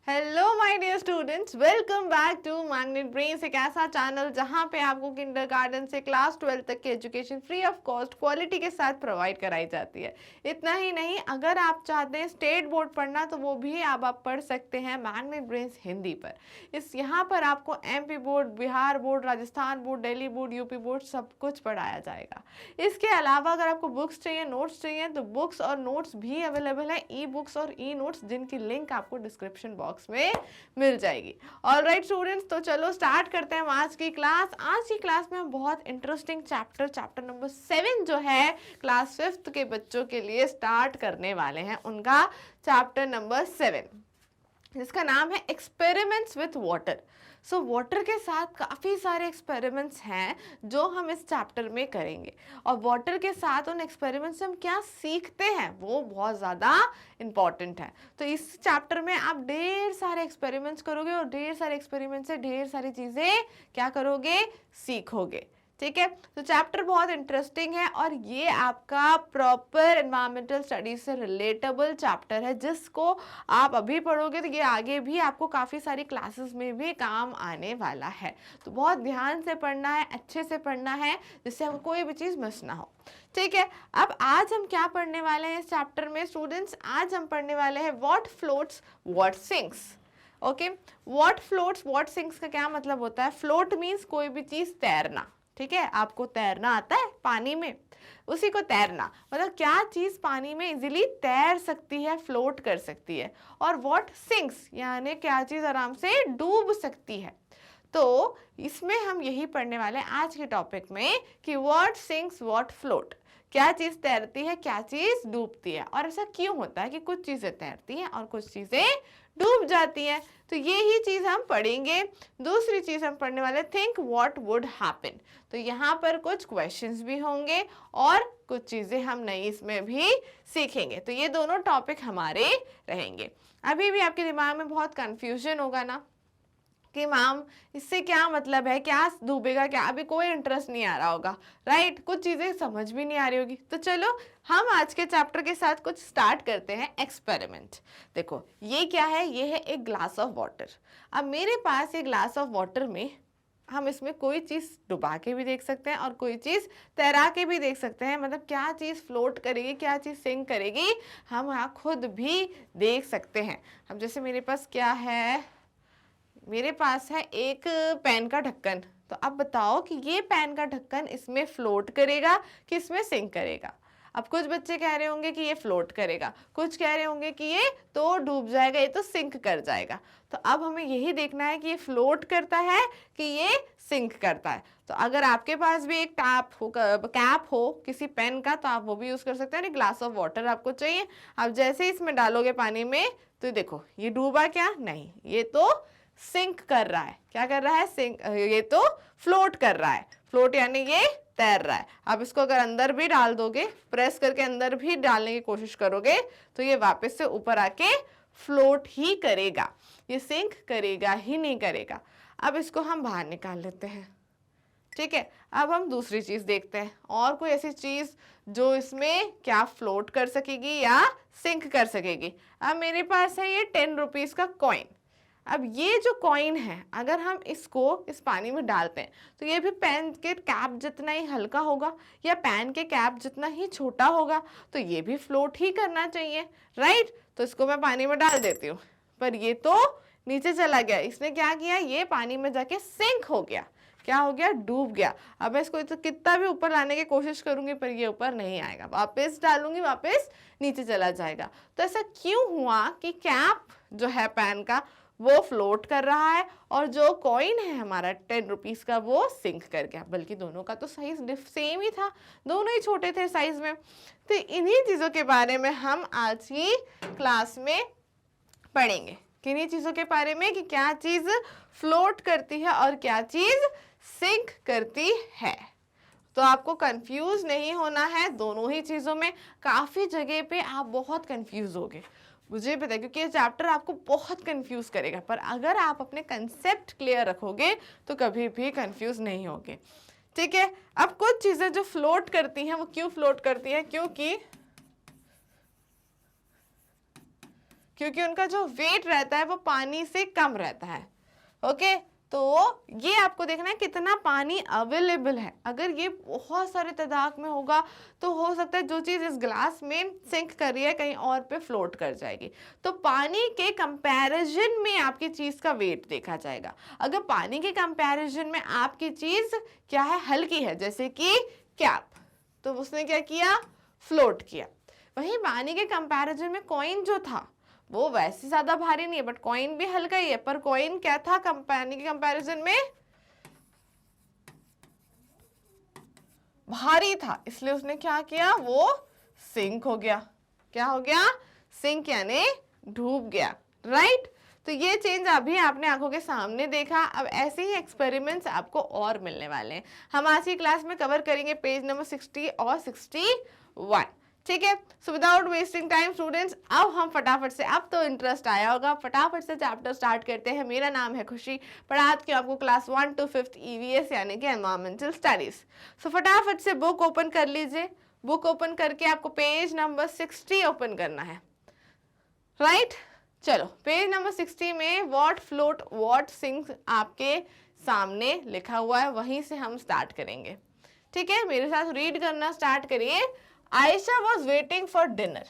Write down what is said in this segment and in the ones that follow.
Hello my dear students, welcome back to Magnet Brains, एक ऐसा channel जहां पे आपको किंडरगार्टन से क्लास 12 तक की education free of cost quality के साथ प्रोवाइड कराई जाती है। इतना ही नहीं, अगर आप चाहते हैं स्टेट बोर्ड पढ़ना तो वो भी आप पढ़ सकते हैं मैग्नेट ब्रेन्स हिंदी पर। यहाँ पर आपको MP board, Bihar board, Rajasthan board, Delhi board, UP board सब कुछ पढ़ाया जाएगा। इसके अलावा अगर आपको बुक्स चाहिए, नोट्स चाहिए तो बुक्स और नोट्स भी अवेलेबल है, ई बुक्स और ई नोट्स, जिनकी लिंक आपको डिस्क्रिप्शन बॉक्स में मिल जाएगी। ऑलराइट स्टूडेंट्स, तो चलो स्टार्ट करते हैं आज की क्लास। आज की क्लास में हम बहुत इंटरेस्टिंग चैप्टर नंबर 7 जो है क्लास 5th के बच्चों के लिए स्टार्ट करने वाले हैं। उनका चैप्टर नंबर 7 जिसका नाम है experiments with water. So water के साथ काफ़ी सारे एक्सपेरिमेंट्स हैं जो हम इस चैप्टर में करेंगे, और वाटर के साथ उन एक्सपेरिमेंट्स से हम क्या सीखते हैं वो बहुत ज़्यादा इम्पॉर्टेंट है। तो इस चैप्टर में आप ढेर सारे एक्सपेरिमेंट्स करोगे और ढेर सारे एक्सपेरिमेंट से ढेर सारी चीज़ें क्या करोगे, सीखोगे। ठीक है, तो चैप्टर बहुत इंटरेस्टिंग है और ये आपका प्रॉपर एनवायरमेंटल स्टडीज से रिलेटेबल चैप्टर है, जिसको आप अभी पढ़ोगे तो ये आगे भी आपको काफ़ी सारी क्लासेस में भी काम आने वाला है। तो बहुत ध्यान से पढ़ना है, अच्छे से पढ़ना है, जिससे आपको कोई भी चीज़ मिस ना हो। ठीक है, अब आज हम क्या पढ़ने वाले हैं इस चैप्टर में स्टूडेंट्स? आज हम पढ़ने वाले हैं what floats what sinks. Okay, what floats what sinks का क्या मतलब होता है? फ्लोट मीन्स कोई भी चीज़ तैरना। ठीक है, आपको तैरना आता है पानी में, उसी को तैरना मतलब क्या चीज़ पानी में इजीली तैर सकती है, फ्लोट कर सकती है। और व्हाट सिंक्स यानी क्या चीज़ आराम से डूब सकती है। तो इसमें हम यही पढ़ने वाले हैं आज के टॉपिक में कि व्हाट सिंक्स व्हाट फ्लोट, क्या चीज़ तैरती है, क्या चीज़ डूबती है, और ऐसा क्यों होता है कि कुछ चीज़ें तैरती हैं और कुछ चीज़ें डूब जाती हैं। तो ये ही चीज़ हम पढ़ेंगे। दूसरी चीज़ हम पढ़ने वाले थिंक व्हाट वुड हैपन। तो यहाँ पर कुछ क्वेश्चंस भी होंगे और कुछ चीज़ें हम नई इसमें भी सीखेंगे। तो ये दोनों टॉपिक हमारे रहेंगे। अभी भी आपके दिमाग में बहुत कन्फ्यूजन होगा ना कि मैम इससे क्या मतलब है, क्या डूबेगा, क्या, अभी कोई इंटरेस्ट नहीं आ रहा होगा, राइट? कुछ चीज़ें समझ भी नहीं आ रही होगी। तो चलो हम आज के चैप्टर के साथ कुछ स्टार्ट करते हैं एक्सपेरिमेंट। देखो ये क्या है, ये है एक ग्लास ऑफ वाटर। अब मेरे पास ये ग्लास ऑफ वाटर में हम इसमें कोई चीज़ डुबा के भी देख सकते हैं और कोई चीज़ तैरा के भी देख सकते हैं। मतलब क्या चीज़ फ्लोट करेगी, क्या चीज़ सिंक करेगी, हम यहाँ खुद भी देख सकते हैं। अब जैसे मेरे पास क्या है, मेरे पास है एक पेन का ढक्कन। तो अब बताओ कि ये पेन का ढक्कन इसमें फ्लोट करेगा कि इसमें सिंक करेगा? अब कुछ बच्चे कह रहे होंगे कि ये फ्लोट करेगा, कुछ कह रहे होंगे कि ये तो डूब जाएगा, ये तो सिंक कर जाएगा। तो अब हमें यही देखना है कि ये फ्लोट करता है कि ये सिंक करता है। तो अगर आपके पास भी एक कैप हो किसी पेन का, तो आप वो भी यूज़ कर सकते हैं। ग्लास ऑफ वाटर आपको चाहिए। अब जैसे ही इसमें डालोगे पानी में तो देखो ये डूबा क्या? नहीं, ये तो सिंक कर रहा है। क्या कर रहा है? सिंक। ये तो फ्लोट कर रहा है। फ्लोट यानी ये तैर रहा है। अब इसको अगर अंदर भी डाल दोगे, प्रेस करके अंदर भी डालने की कोशिश करोगे, तो ये वापस से ऊपर आके फ्लोट ही करेगा, ये सिंक करेगा ही नहीं करेगा। अब इसको हम बाहर निकाल लेते हैं। ठीक है, अब हम दूसरी चीज़ देखते हैं, और कोई ऐसी चीज़ जो इसमें क्या फ्लोट कर सकेगी या सिंक कर सकेगी। अब मेरे पास है ये 10 रुपीज़ का कॉइन। अब ये जो कॉइन है, अगर हम इसको इस पानी में डालते हैं तो ये भी पेन के कैप जितना ही हल्का होगा या पेन के कैप जितना ही छोटा होगा, तो ये भी फ्लोट ही करना चाहिए, राइट? तो इसको मैं पानी में डाल देती हूँ, पर ये तो नीचे चला गया। इसने क्या किया, ये पानी में जाके सिंक हो गया। क्या हो गया? डूब गया। अब मैं इसको तो कितना भी ऊपर लाने की कोशिश करूंगी पर ये ऊपर नहीं आएगा, वापस डालूंगी वापस नीचे चला जाएगा। तो ऐसा क्यों हुआ कि कैप जो है पेन का वो फ्लोट कर रहा है और जो कॉइन है हमारा 10 रुपीज़ का वो सिंक कर गया? बल्कि दोनों का तो साइज सेम ही था, दोनों ही छोटे थे साइज में। तो इन्हीं चीज़ों के बारे में हम आज की क्लास में पढ़ेंगे। किन्हीं चीज़ों के बारे में कि क्या चीज़ फ्लोट करती है और क्या चीज़ सिंक करती है। तो आपको कंफ्यूज नहीं होना है दोनों ही चीज़ों में। काफ़ी जगह पे आप बहुत कंफ्यूज होगे, मुझे पता है, क्योंकि ये चैप्टर आपको बहुत कंफ्यूज करेगा। पर अगर आप अपने कंसेप्ट क्लियर रखोगे तो कभी भी कंफ्यूज नहीं होगे। ठीक है, अब कुछ चीज़ें जो फ्लोट करती हैं वो क्यों फ्लोट करती हैं? क्योंकि उनका जो वेट रहता है वो पानी से कम रहता है। ओके, तो ये आपको देखना है कितना पानी अवेलेबल है। अगर ये बहुत सारे तादाद में होगा तो हो सकता है जो चीज़ इस ग्लास में सिंक कर रही है कहीं और पे फ्लोट कर जाएगी। तो पानी के कंपैरिजन में आपकी चीज़ का वेट देखा जाएगा। अगर पानी के कंपैरिजन में आपकी चीज़ क्या है, हल्की है, जैसे कि कैप, तो उसने क्या किया, फ्लोट किया। वहीं पानी के कंपैरिजन में कॉइन जो था वो वैसे ज़्यादा भारी नहीं है, बट कॉइन भी हल्का ही है, पर कॉइन क्या था पानी के कंपैरिजन में भारी था, इसलिए उसने क्या किया, वो सिंक हो गया। क्या हो गया, सिंक यानी डूब गया, राइट। तो ये चेंज अभी आपने आंखों के सामने देखा। अब ऐसे ही एक्सपेरिमेंट्स आपको और मिलने वाले हैं। हम आज की क्लास में कवर करेंगे पेज नंबर 60 और 61, ठीक है। So without wasting time students, अब हम फटाफट से, अब तो इंटरेस्ट आया होगा, फटाफट से चैप्टर स्टार्ट करते हैं। मेरा नाम है खुशी, पढ़ाती हूँ आपको क्लास 1 to 5th EVS यानी कि एनवायरमेंटल स्टडीज। सो फटाफट से बुक ओपन कर लीजिए। बुक ओपन करके आपको पेज नंबर 60 ओपन करना है, राइट। चलो, पेज नंबर 60 में व्हाट फ्लोट व्हाट सिंक्स आपके सामने लिखा हुआ है, वहीं से हम स्टार्ट करेंगे, ठीक है। मेरे साथ रीड करना स्टार्ट करिए। Aisha was waiting for dinner.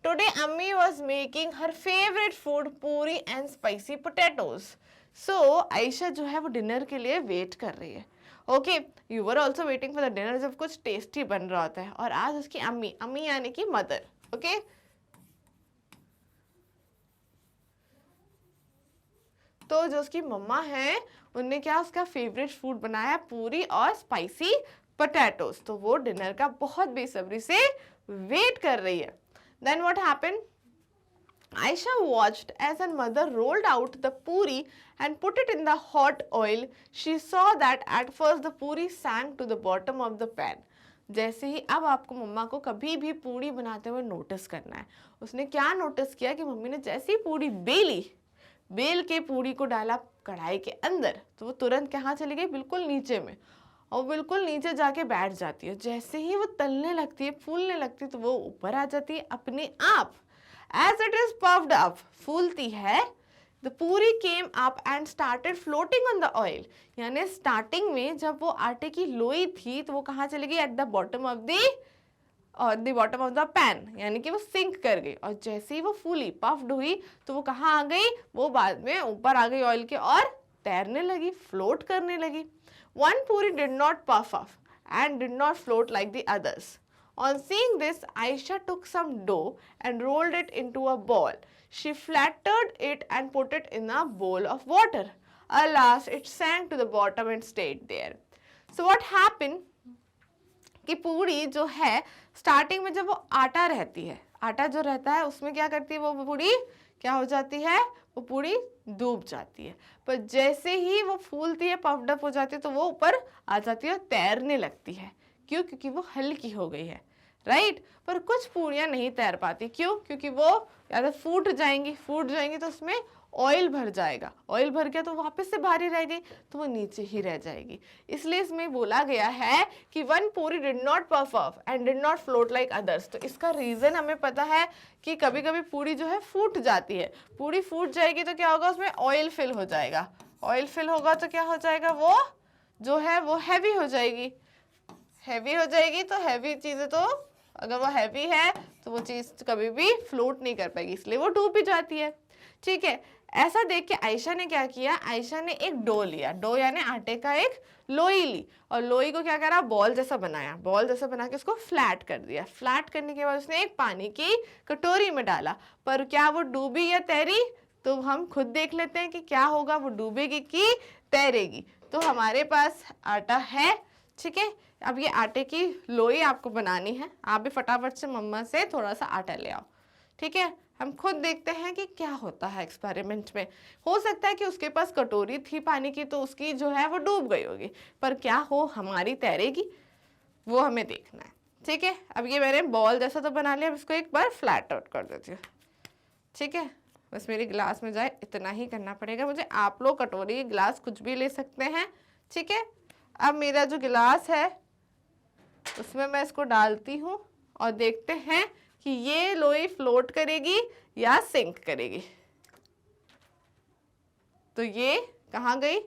Today, Ammi was making her favorite food, puri and spicy potatoes. So, Aisha जो है वो डिनर के लिए वेट कर रही है। Okay, you were also waiting for the dinner, जब कुछ टेस्टी बन रहा होता है। और आज उसकी अम्मी, अम्मी यानी कि मदर, ओके, तो जो उसकी मम्मा है उनने क्या उसका फेवरेट फूड बनाया, पूरी और स्पाइसी पोटैटोस। तो वो डिनर का बहुत बेसब्री से वेट कर रही है। Then what happened, Aisha watched as her mother rolled out the puri and put it in the hot oil. She saw that at first the puri sank to the bottom of the pan. जैसे ही, अब आपको मम्मा को कभी भी पूड़ी बनाते हुए notice करना है। उसने क्या नोटिस किया कि मम्मी ने जैसे ही पूड़ी बेल के पूड़ी को डाला कढ़ाई के अंदर, तो वो तुरंत कहाँ चली गई, बिल्कुल नीचे में, और बिल्कुल नीचे जाके बैठ जाती है। जैसे ही वो तलने लगती है, फूलने लगती है, तो वो ऊपर आ जाती है अपने आप। As it is puffed up, फूलती है, द पूरी came up and started floating on the oil. यानी स्टार्टिंग में जब वो आटे की लोई थी तो वो कहाँ चली गई, at the bottom of the pan, यानी कि वो सिंक कर गई। और जैसे ही वो फूली, पफ्ड हुई, तो वो कहाँ आ गई, वो बाद में ऊपर आ गई ऑयल के और तैरने लगी, फ्लोट करने लगी। One puri did not puff up and did not float like the others. On seeing this, Aisha took some dough and rolled it into a ball. She flattened it and put it in a bowl of water. Alas, it sank to the bottom and stayed there. So what happened? कि पूड़ी जो है starting में जब वो आटा रहती है, आटा जो रहता है उसमें क्या करती है, वो पूड़ी क्या हो जाती है, वो पूड़ी डूब जाती है। पर जैसे ही वो फूलती है, पफ्ड अप हो जाती है, तो वो ऊपर आ जाती है और तैरने लगती है। क्यों, क्योंकि वो हल्की हो गई है, राइट। पर कुछ पूड़ियाँ नहीं तैर पाती, क्यों, क्योंकि वो या तो फूट जाएंगी तो उसमें ऑयल भर जाएगा, ऑयल भर गया तो वापस से भारी रह गई, तो वो नीचे ही रह जाएगी। इसलिए इसमें बोला गया है कि वन पूरी did not puff up and did not float like others. तो इसका रीजन हमें पता है कि कभी कभी पूरी जो है फूट जाती है। पूरी फूट जाएगी तो क्या होगा, उसमें ऑयल फिल हो जाएगा, ऑयल फिल होगा तो क्या हो जाएगा, वो जो है वो हैवी हो जाएगी, हैवी हो जाएगी। तो हैवी चीज़ें, तो अगर वो हैवी है तो वो चीज़ कभी भी फ्लोट नहीं कर पाएगी, इसलिए वो डूब भी जाती है, ठीक है। ऐसा देख के आयशा ने क्या किया, आयशा ने एक डो लिया, डो यानी आटे का एक लोई ली, और लोई को क्या करा, बॉल जैसा बनाया, बॉल जैसा बना के उसको फ्लैट कर दिया। फ्लैट करने के बाद उसने एक पानी की कटोरी में डाला। पर क्या वो डूबी या तैरी, तो हम खुद देख लेते हैं कि क्या होगा, वो डूबेगी कि तैरेगी। तो हमारे पास आटा है, ठीक है। अब ये आटे की लोई आपको बनानी है, आप भी फटाफट से मम्मा से थोड़ा सा आटा ले आओ, ठीक है। हम खुद देखते हैं कि क्या होता है एक्सपेरिमेंट में। हो सकता है कि उसके पास कटोरी थी पानी की, तो उसकी जो है वो डूब गई होगी, पर क्या हो हमारी तैरेगी, वो हमें देखना है, ठीक है। अब ये मैंने बॉल जैसा तो बना लिया, अब इसको एक बार फ्लैट आउट कर देती हूँ, ठीक है। बस मेरी गिलास में जाए इतना ही करना पड़ेगा मुझे। आप लोग कटोरी, गिलास कुछ भी ले सकते हैं, ठीक है। अब मेरा जो गिलास है उसमें मैं इसको डालती हूँ और देखते हैं कि ये लोई फ्लोट करेगी या सिंक करेगी। तो ये कहाँ गई,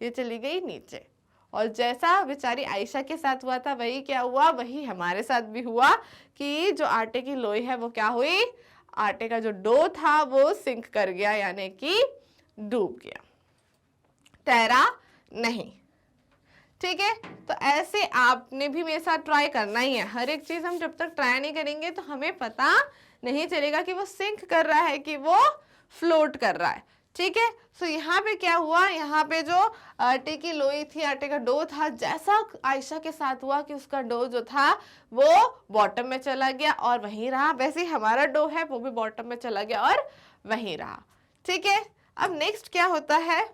ये चली गई नीचे। और जैसा बेचारी आयशा के साथ हुआ था वही क्या हुआ, वही हमारे साथ भी हुआ कि जो आटे की लोई है वो क्या हुई, आटे का जो डो था वो सिंक कर गया, यानी कि डूब गया, तैरा नहीं। ठीक है, तो ऐसे आपने भी मेरे साथ ट्राई करना ही है। हर एक चीज हम जब तक ट्राई नहीं करेंगे तो हमें पता नहीं चलेगा कि वो सिंक कर रहा है कि वो फ्लोट कर रहा है। ठीक है, सो यहाँ पे क्या हुआ, यहाँ पे जो आटे की लोई थी, आटे का डो था, जैसा आयशा के साथ हुआ कि उसका डो जो था वो बॉटम में चला गया और वहीं रहा, वैसे ही हमारा डो है वो भी बॉटम में चला गया और वहीं रहा। ठीक है, अब नेक्स्ट क्या होता है,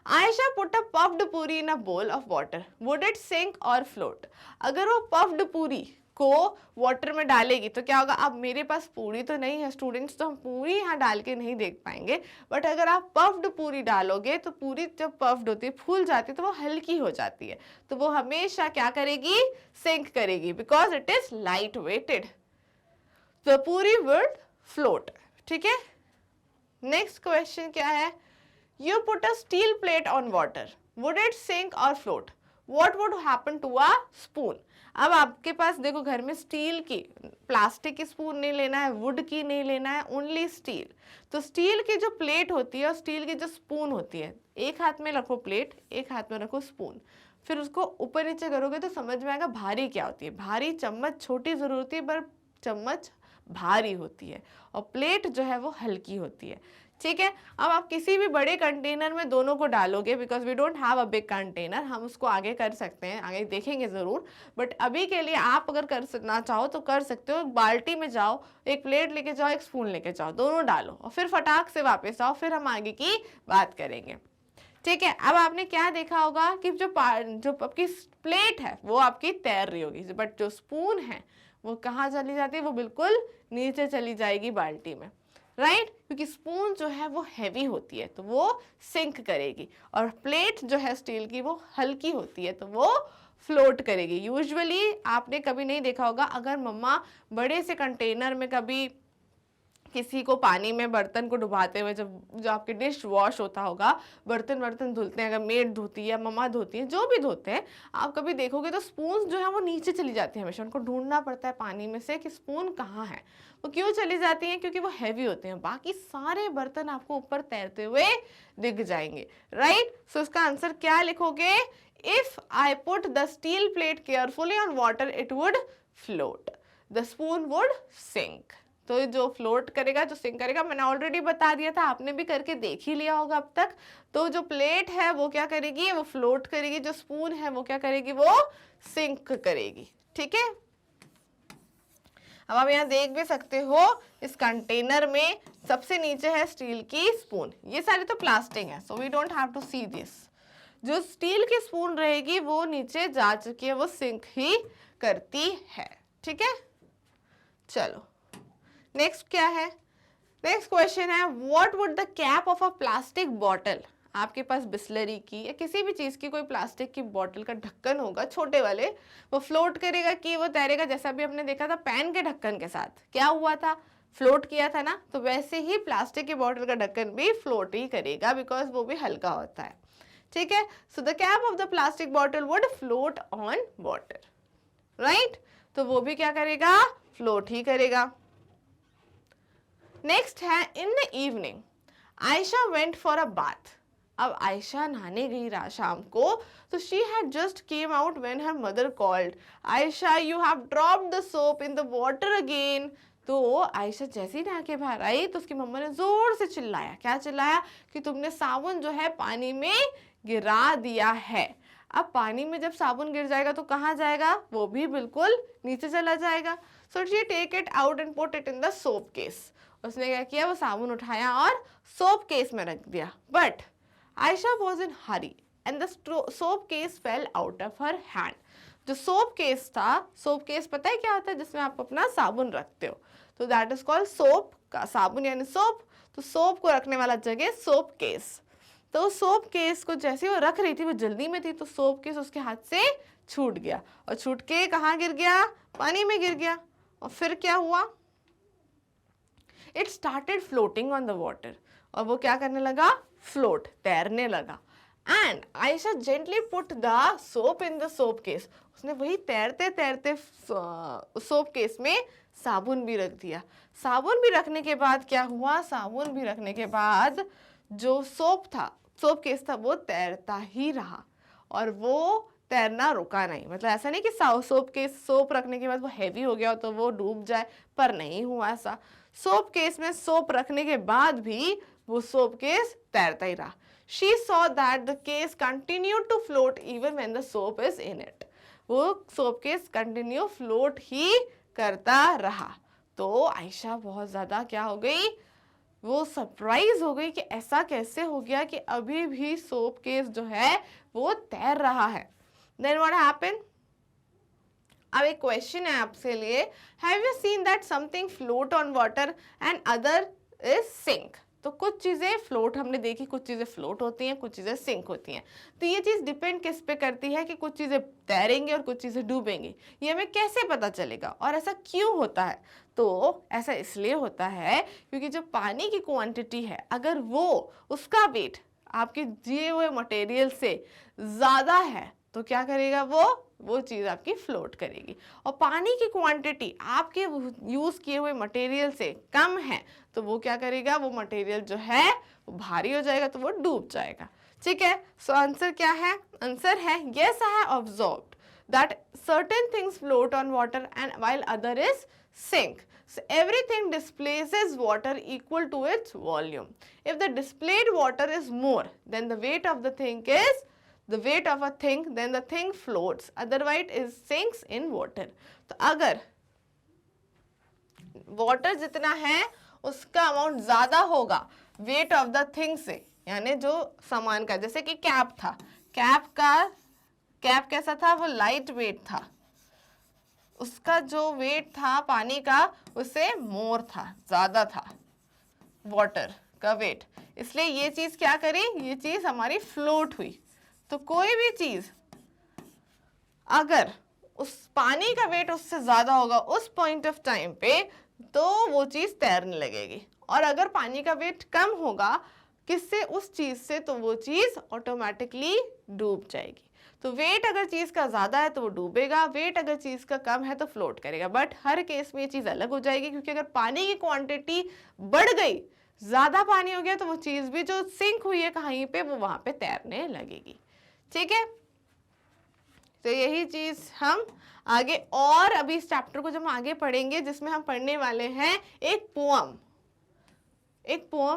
Aisha put a puffed puri in a bowl of water. Would it sink or float? अगर वो puffed पूरी को वाटर में डालेगी तो क्या होगा। अब मेरे पास पूरी तो नहीं है स्टूडेंट्स, तो हम पूरी यहाँ डाल के नहीं देख पाएंगे, बट अगर आप पफ्ड पूरी डालोगे तो पूरी जब पफ्ड होती है, फूल जाती है, तो वो हल्की हो जाती है, तो वो हमेशा क्या करेगी, सिंक करेगी, because it is light weighted, तो पूरी वुड फ्लोट। ठीक है, नेक्स्ट क्वेश्चन क्या है, You put a steel plate on water. Would it sink or float? What would happen to a spoon? अब आपके पास देखो घर में स्टील की, प्लास्टिक की स्पून नहीं लेना है, वुड की नहीं लेना है, ओनली स्टील। तो स्टील की जो प्लेट होती है और स्टील की जो स्पून होती है, एक हाथ में रखो प्लेट, एक हाथ में रखो स्पून, फिर उसको ऊपर नीचे करोगे तो समझ में आएगा भारी क्या होती है। भारी चम्मच छोटी जरूर होती है पर चम्मच भारी होती है, और प्लेट जो है वो हल्की होती है। ठीक है, अब आप किसी भी बड़े कंटेनर में दोनों को डालोगे, because we don't have a big container, हम उसको आगे कर सकते हैं, आगे देखेंगे ज़रूर, बट अभी के लिए आप अगर करना चाहो तो कर सकते हो। एक बाल्टी में जाओ, एक प्लेट लेके जाओ, एक स्पून लेके जाओ, दोनों डालो और फिर फटाक से वापस आओ, फिर हम आगे की बात करेंगे। ठीक है, अब आपने क्या देखा होगा कि जो आपकी प्लेट है वो आपकी तैर रही होगी, बट जो स्पून है वो कहाँ चली जाती है, वो बिल्कुल नीचे चली जाएगी बाल्टी में, राइट, क्योंकि स्पून जो है वो हैवी होती है तो वो सिंक करेगी, और प्लेट जो है स्टील की वो हल्की होती है तो वो फ्लोट करेगी। यूजुअली आपने कभी नहीं देखा होगा, अगर मम्मा बड़े से कंटेनर में कभी किसी को पानी में बर्तन को डुबाते हुए, जब जो आपके डिश वॉश होता होगा, बर्तन धुलते हैं, अगर मेड धोती है, मम्मा धोती है, जो भी धोते हैं, आप कभी देखोगे तो स्पून जो है वो नीचे चली जाती है, हमेशा उनको ढूंढना पड़ता है पानी में से कि स्पून कहाँ है। वो क्यों चली जाती हैं, क्योंकि वो हैवी होते हैं, बाकी सारे बर्तन आपको ऊपर तैरते हुए दिख जाएंगे, राइट। सो इसका आंसर क्या लिखोगे, if I put the steel plate carefully on water it would float, the spoon would sink. तो जो फ्लोट करेगा, जो सिंक करेगा, मैंने ऑलरेडी बता दिया था, आपने भी करके देख ही लिया होगा अब तक। तो जो प्लेट है वो क्या करेगी, वो फ्लोट करेगी, जो स्पून है वो क्या करेगी, वो सिंक करेगी। ठीक है, अब आप यहाँ देख भी सकते हो इस कंटेनर में सबसे नीचे है स्टील की स्पून, ये सारी तो प्लास्टिक है, so we don't have to see this. जो स्टील की स्पून रहेगी वो नीचे जा चुकी है, वो सिंक ही करती है। ठीक है, चलो नेक्स्ट क्या है, नेक्स्ट क्वेश्चन है, what would the cap of a plastic bottle, आपके पास बिस्लरी की या किसी भी चीज की कोई प्लास्टिक की बॉटल का ढक्कन होगा छोटे वाले, वो फ्लोट करेगा कि वो तैरेगा। जैसा भी हमने देखा था पैन के ढक्कन के साथ क्या हुआ था, फ्लोट किया था ना, तो वैसे ही प्लास्टिक की बॉटल का ढक्कन भी फ्लोट ही करेगा, बिकॉज वो भी हल्का होता है। ठीक है, so the cap of the plastic bottle would float on water, right, तो वो भी क्या करेगा, फ्लोट ही करेगा। नेक्स्ट है, in the evening Ayesha went for a bath. अब आयशा नहाने गई शाम को, तो she had just came out when her mother called, Ayesha you have dropped the soap in the water again. तो आयशा जैसे ही नहा के बाहर आई तो उसकी मम्मा ने जोर से चिल्लाया, क्या चिल्लाया, कि तुमने साबुन जो है पानी में गिरा दिया है। अब पानी में जब साबुन गिर जाएगा तो कहाँ जाएगा, वो भी बिल्कुल नीचे चला जाएगा। So she take it out and put it in the soap case. उसने क्या किया, वो साबुन उठाया और सोप केस में रख दिया, but Ayesha was in Hari and the soap case fail out of her hand. जो सोप केस था, सोप केस पता है क्या होता है, जिसमें आप अपना साबुन रखते हो, तो दैट इज कॉल्ड सोप का, साबुन यानी सोप, तो सोप को रखने वाला जगह सोप केस। तो सोप केस को जैसे वो रख रही थी, वो जल्दी में थी, तो सोप केस उसके हाथ से छूट गया, और छूट के कहाँ गिर गया, पानी में गिर गया। और फिर क्या हुआ, it started floating on the water, और वो क्या करने लगा, फ्लोट, तैरने लगा। And Ayesha gently put the soap in the soap case, उसने वही तैरते तैरते सोप केस में साबुन भी रख दिया। साबुन भी रखने के बाद क्या हुआ, साबुन भी रखने के बाद जो सोप था, सोप केस था, वो तैरता ही रहा और वो तैरना रुका नहीं। मतलब ऐसा नहीं कि सोप केस, सोप रखने के बाद वो हैवी हो गया तो वो डूब जाए, पर नहीं हुआ ऐसा। सोप केस में सोप रखने के बाद भी वो सोप केस तैरता ही रहा। She saw that the case continued to float even when the soap is in it. वो सोप केस कंटिन्यू फ्लोट ही करता रहा। तो आयशा बहुत ज़्यादा क्या हो गई, वो सरप्राइज हो गई कि ऐसा कैसे हो गया कि अभी भी सोप केस जो है वो तैर रहा है। Then what happened? अब एक क्वेश्चन है आपसे लिए, have you seen that something float on water and other is sink? तो कुछ चीज़ें फ्लोट हमने देखी, कुछ चीज़ें फ्लोट होती हैं, कुछ चीज़ें सिंक होती हैं। तो ये चीज़ डिपेंड किस पे करती है कि कुछ चीज़ें तैरेंगी और कुछ चीज़ें डूबेंगी, ये हमें कैसे पता चलेगा और ऐसा क्यों होता है? तो ऐसा इसलिए होता है क्योंकि जो पानी की क्वांटिटी है, अगर वो उसका वेट आपके दिए हुए मटेरियल से ज़्यादा है तो क्या करेगा, वो चीज़ आपकी फ्लोट करेगी। और पानी की क्वांटिटी आपके यूज़ किए हुए मटेरियल से कम है तो वो क्या करेगा, वो मटेरियल जो है वो भारी हो जाएगा तो वो डूब जाएगा। ठीक है, सो आंसर क्या है, आंसर है yes, I have observed that certain things float on water and while other is sink. So everything displaces water equal to its volume. If the displayed water is more, then the weight of the thing is the weight of a thing, then the thing floats. Otherwise it sinks in water. तो अगर water जितना है उसका amount ज्यादा होगा weight of the thing से, यानी जो सामान का, जैसे कि कैप था, कैप कैसा था, वो लाइट वेट था, उसका जो वेट था पानी का उससे मोर था, ज्यादा था वाटर का वेट, इसलिए ये चीज क्या करी, ये चीज हमारी फ्लोट हुई। तो कोई भी चीज अगर उस पानी का वेट उससे ज्यादा होगा उस पॉइंट ऑफ टाइम पे तो वो चीज तैरने लगेगी, और अगर पानी का वेट कम होगा किससे, उस चीज से, तो वो चीज ऑटोमेटिकली डूब जाएगी। तो वेट अगर चीज का ज्यादा है तो वो डूबेगा, वेट अगर चीज का कम है तो फ्लोट करेगा। बट हर केस में ये चीज अलग हो जाएगी, क्योंकि अगर पानी की क्वांटिटी बढ़ गई, ज्यादा पानी हो गया, तो वो चीज भी जो सिंक हुई है कहीं पे वो वहां पे तैरने लगेगी। ठीक है, तो यही चीज हम आगे, और अभी इस चैप्टर को जब हम आगे पढ़ेंगे जिसमें हम पढ़ने वाले हैं एक पोअम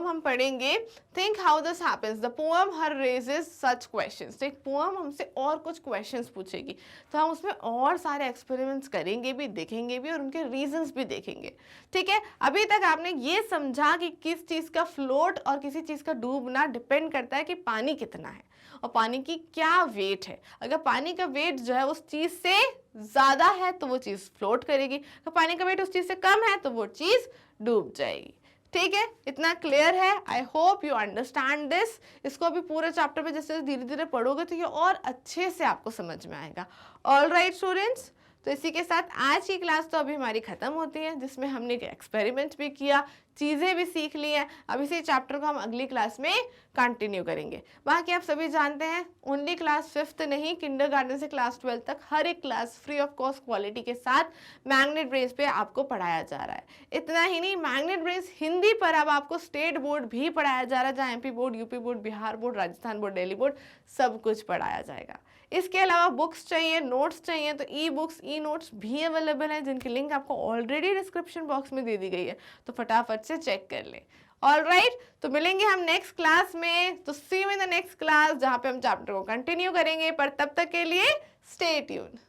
हम पढ़ेंगे, think how this happens. The poem her raises such questions. तो एक पोअम हमसे और कुछ क्वेश्चंस पूछेगी, तो हम उसमें और सारे एक्सपेरिमेंट्स करेंगे भी, देखेंगे भी, और उनके रीजंस भी देखेंगे। ठीक है, अभी तक आपने ये समझा कि किस चीज़ का फ्लोट और किसी चीज़ का डूबना डिपेंड करता है कि पानी कितना है और पानी की क्या वेट है। अगर पानी का वेट जो है उस चीज़ से ज़्यादा है तो वो चीज़ फ्लोट करेगी, अगर पानी का वेट उस चीज़ से कम है तो वो चीज़ डूब जाएगी। ठीक है, इतना क्लियर है? I hope you understand this. इसको अभी पूरे चैप्टर पे जैसे धीरे धीरे पढ़ोगे तो ये और अच्छे से आपको समझ में आएगा। ऑल राइट स्टूडेंट्स, तो इसी के साथ आज की क्लास तो अभी हमारी ख़त्म होती है, जिसमें हमने एक एक्सपेरिमेंट भी किया, चीज़ें भी सीख ली हैं। अब इसी चैप्टर को हम अगली क्लास में कंटिन्यू करेंगे। बाकी आप सभी जानते हैं ओनली क्लास 5th नहीं, किंडरगार्टन से क्लास 12 तक हर एक class free of cost quality के साथ मैग्नेट ब्रेन्स पे आपको पढ़ाया जा रहा है। इतना ही नहीं, मैग्नेट ब्रेन्स हिंदी पर अब आपको स्टेट बोर्ड भी पढ़ाया जा रहा है, जहाँ MP board, UP board, Bihar board, Rajasthan board, Delhi board सब कुछ पढ़ाया जाएगा। इसके अलावा बुक्स चाहिए, नोट्स चाहिए तो ई बुक्स, ई नोट्स भी अवेलेबल हैं, जिनकी लिंक आपको ऑलरेडी डिस्क्रिप्शन बॉक्स में दे दी गई है, तो फटाफट से चेक कर लें। ऑल राइट, तो मिलेंगे हम नेक्स्ट क्लास में। तो see you in the next class, जहाँ पे हम चैप्टर को कंटिन्यू करेंगे। पर तब तक के लिए स्टे ट्यून्ड।